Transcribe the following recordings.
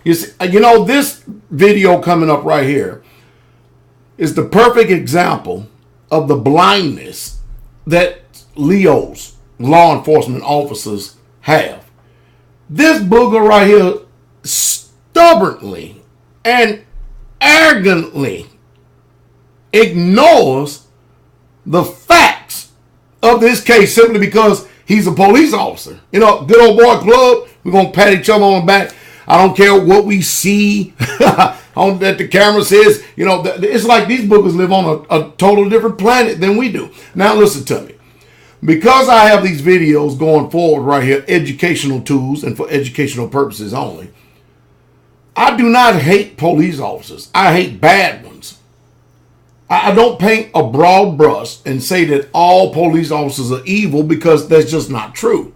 You see, this video coming up right here is the perfect example of the blindness that Leo's law enforcement officers have. This booger right here stubbornly and arrogantly ignores the facts of this case simply because he's a police officer. Good old boy club, we're going to pat each other on the back. I don't care what we see that the camera says. It's like these boogers live on a total different planet than we do. Now listen to me. Because I have these videos going forward right here, educational tools and for educational purposes only, I do not hate police officers. I hate bad ones. I don't paint a broad brush and say that all police officers are evil, because that's just not true.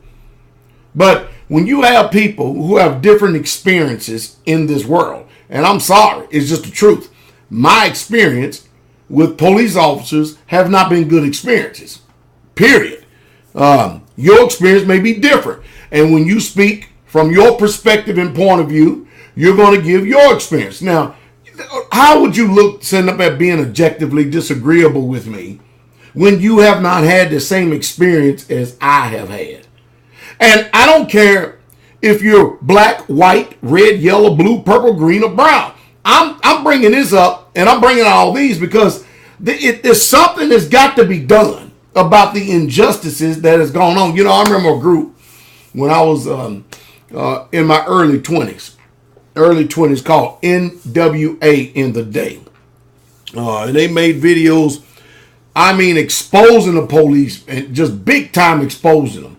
But when you have people who have different experiences in this world, and I'm sorry, it's just the truth. My experience with police officers have not been good experiences. Period. Your experience may be different. And when you speak from your perspective and point of view, you're going to give your experience. Now, how would you look sitting up at being objectively disagreeable with me when you have not had the same experience as I have had? And I don't care if you're black, white, red, yellow, blue, purple, green, or brown. I'm bringing this up, and I'm bringing all these because there's something that's got to be done about the injustices that has gone on. I remember a group when I was in my early 20s called NWA in the day. And they made videos, exposing the police, and just big time exposing them.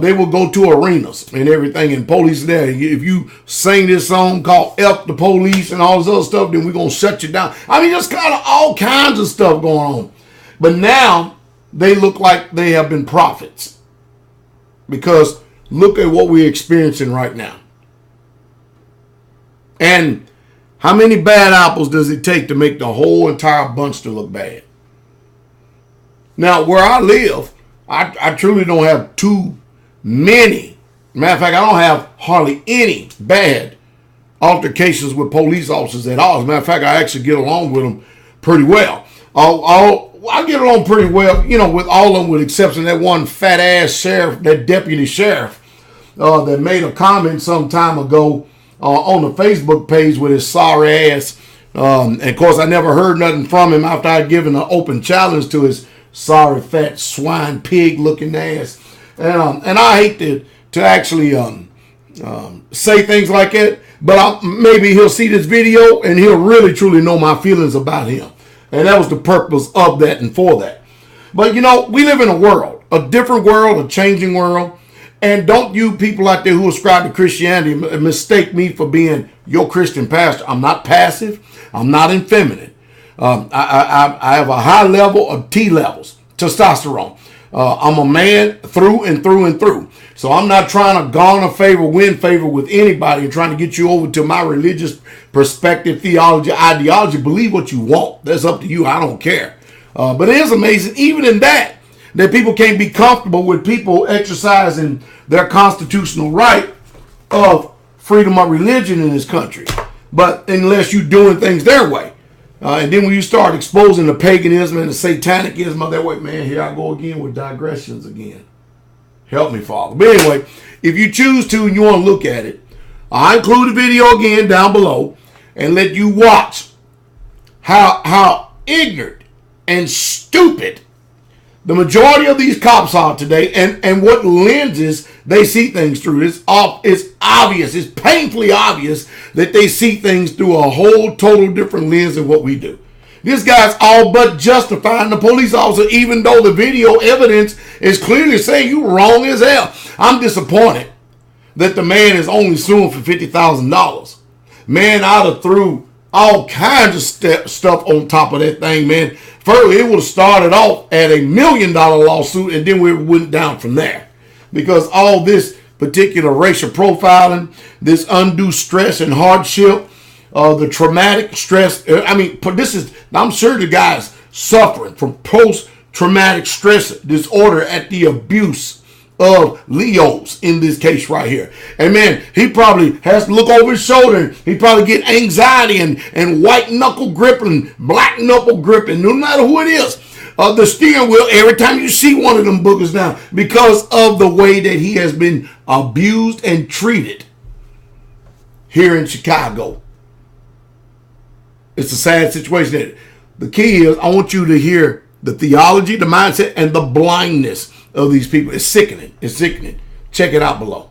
They would go to arenas and everything, and police there. If you sing this song called F the Police and all this other stuff, then we're going to shut you down. Just kind of all kinds of stuff going on. But now they look like they have been prophets, because look at what we're experiencing right now. And how many bad apples does it take to make the whole entire bunch to look bad? Now, where I live, I truly don't have too many. Matter of fact, I don't have hardly any bad altercations with police officers at all. As a matter of fact, I actually get along with them pretty well. I get along pretty well, with all of them, with exception of that one fat ass sheriff, that deputy sheriff, that made a comment some time ago on the Facebook page with his sorry ass. And of course, I never heard nothing from him after I'd given an open challenge to his sorry fat swine pig looking ass. And I hate to actually say things like that, but maybe he'll see this video and he'll really truly know my feelings about him. And that was the purpose of that and for that. But we live in a world, a different world, a changing world. And don't you people out there who ascribe to Christianity mistake me for being your Christian pastor. I'm not passive. I'm not effeminate. I have a high level of T levels, testosterone. I'm a man through and through and through. So I'm not trying to garner favor, win favor with anybody, and trying to get you over to my religious perspective, theology, ideology. Believe what you want. That's up to you. I don't care. But it is amazing, even in that people can't be comfortable with people exercising their constitutional right of freedom of religion in this country. But unless you're doing things their way. And then when you start exposing the paganism and the satanicism of that way, man, here I go again with digressions again. Help me, Father. But anyway, if you choose to and you want to look at it, I'll include the video again down below and let you watch how ignorant and stupid the majority of these cops are today, and what lenses they see things through. It's obvious, it's painfully obvious that they see things through a whole total different lens than what we do. This guy's all but justifying the police officer, even though the video evidence is clearly saying you wrong as hell. I'm disappointed that the man is only suing for $50,000. Man, I'd have threw all kinds of stuff on top of that thing, man. First, it would have started off at $1 million lawsuit, and then we went down from there. Because all this particular racial profiling, this undue stress and hardship, the traumatic stress. I'm sure the guy's suffering from post-traumatic stress disorder at the abuse of Leos in this case right here. And man, he probably has to look over his shoulder. He probably get anxiety and white knuckle gripping, black knuckle gripping, no matter who it is. The steering wheel every time you see one of them boogers now, because of the way that he has been abused and treated here in Chicago. It's a sad situation. The key is I want you to hear the theology, the mindset, and the blindness of these people. It's sickening. It's sickening. Check it out below.